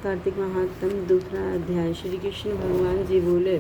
कार्तिक महात्म दूसरा अध्याय। श्री कृष्ण भगवान जी बोले,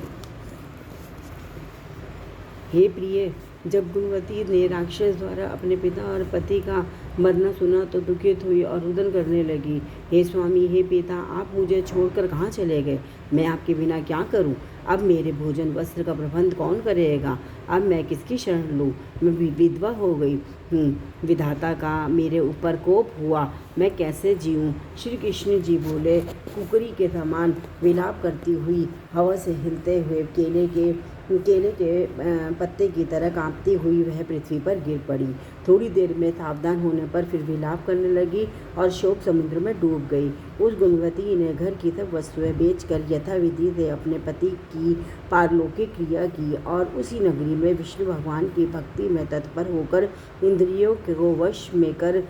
हे प्रिय, जब गुणवती ने राक्षस द्वारा अपने पिता और पति का मरना सुना तो दुखित हुई और रुदन करने लगी। हे स्वामी, हे पिता, आप मुझे छोड़कर कहाँ चले गए? मैं आपके बिना क्या करूं? अब मेरे भोजन वस्त्र का प्रबंध कौन करेगा? अब मैं किसकी शरण लूं? मैं विधवा हो गई हूँ। विधाता का मेरे ऊपर कोप हुआ, मैं कैसे जीऊँ? श्री कृष्ण जी बोले, कुकरी के समान विलाप करती हुई, हवा से हिलते हुए केले के पत्ते की तरह कांपती हुई वह पृथ्वी पर गिर पड़ी। थोड़ी देर में सावधान होने पर फिर विलाप करने लगी और शोक समुद्र में डूब गई। उस गुणवती ने घर की सब वस्तुएं बेचकर यथाविधि से अपने पति की पारलौकिक क्रिया की और उसी नगरी में विष्णु भगवान की भक्ति में तत्पर होकर इंद्रियों को वश में कर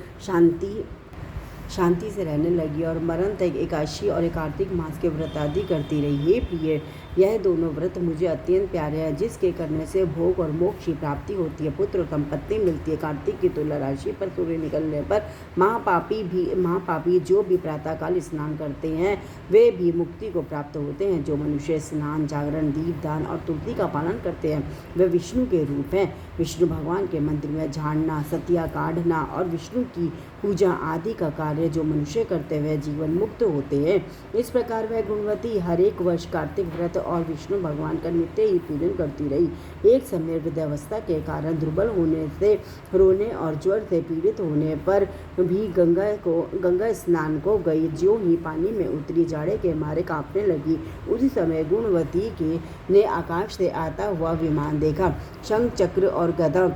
शांति से रहने लगी और मरण तक एकादशी और कार्तिक मास के व्रत आदि करती रही। हे प्रिय, यह दोनों व्रत मुझे अत्यंत प्यारे हैं, जिसके करने से भोग और मोक्ष की प्राप्ति होती है, पुत्र और संपत्ति मिलती है। कार्तिक की तुला राशि पर सूर्य निकलने पर महापापी जो भी प्रातःकाल स्नान करते हैं वे भी मुक्ति को प्राप्त होते हैं। जो मनुष्य स्नान, जागरण, दीपदान और तुलसी का पालन करते हैं वे विष्णु के रूप हैं। विष्णु भगवान के मंदिर में झाड़ना, सतिया काढ़ना और विष्णु की पूजा आदि का कार्य जो मनुष्य करते हुए जीवन मुक्त होते हैं। इस प्रकार वह गुणवती हर एक वर्ष कार्तिक व्रत और विष्णु भगवान का नित्य ही पूजन करती रही। एक समय वृद्धावस्था के कारण दुर्बल होने से, रोने और ज्वर से पीड़ित होने पर भी गंगा स्नान को गई। ज्यों ही पानी में उतरी, जाड़े के मारे कांपने लगी। उसी समय गुणवती ने आकाश से आता हुआ विमान देखा। शंख, चक्र और गदा,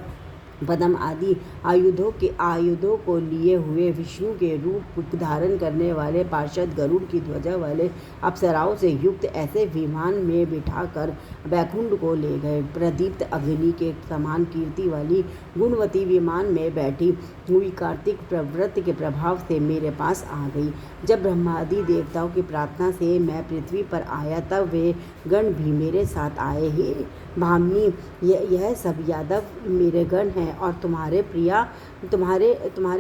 पद्म आदि आयुधों को लिए हुए विष्णु के रूप धारण करने वाले पार्षद गरुड़ की ध्वजा वाले अप्सराओं से युक्त ऐसे विमान में बिठाकर वैकुंठ को ले गए। प्रदीप्त अग्नि के समान कीर्ति वाली गुणवती विमान में बैठी हुई कार्तिक व्रत के प्रभाव से मेरे पास आ गई। जब ब्रह्मादि देवताओं की प्रार्थना से मैं पृथ्वी पर आया तब वे गण भी मेरे साथ आए। हे भामिनी, यह सब यादव मेरे गण हैं और तुम्हारे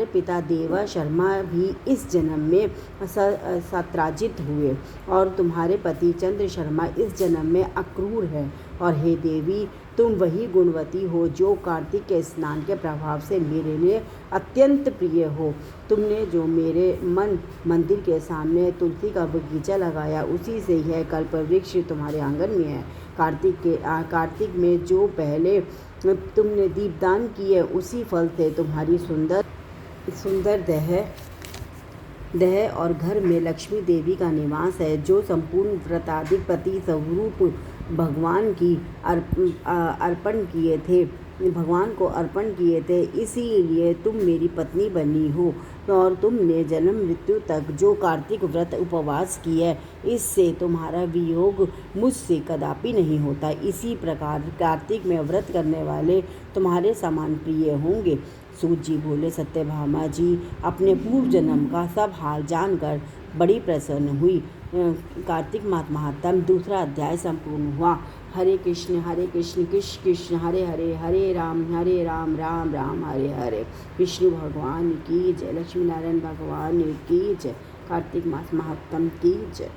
पिता देवा शर्मा भी इस जन्म में सत्राजित हुए और तुम्हारे पति चंद्र शर्मा इस जन्म में अक्रूर है। और हे देवी, तुम वही गुणवती हो जो कार्तिक के स्नान के प्रभाव से मेरे लिए अत्यंत प्रिय हो। तुमने जो मेरे मंदिर के सामने तुलसी का बगीचा लगाया, उसी से यह कल्प वृक्ष तुम्हारे आंगन में है। कार्तिक में जो पहले तुमने दीपदान किए, उसी फल से तुम्हारी सुंदर देह और घर में लक्ष्मी देवी का निवास है। जो संपूर्ण व्रताधिपति स्वरूप भगवान को अर्पण किए थे, इसीलिए तुम मेरी पत्नी बनी हो। और तुमने जन्म मृत्यु तक जो कार्तिक व्रत उपवास किए, इससे तुम्हारा वियोग मुझसे कदापि नहीं होता। इसी प्रकार कार्तिक में व्रत करने वाले तुम्हारे समान प्रिय होंगे। सूत जी बोले, सत्यभामा जी अपने पूर्व जन्म का सब हाल जानकर बड़ी प्रसन्न हुई। कार्तिक मास महात्म दूसरा अध्याय संपूर्ण हुआ। हरे कृष्ण कृष्ण कृष्ण हरे हरे, हरे राम राम राम हरे हरे। विष्णु भगवान की जय, लक्ष्मी नारायण भगवान की जय, कार्तिक मास महात्म की जय।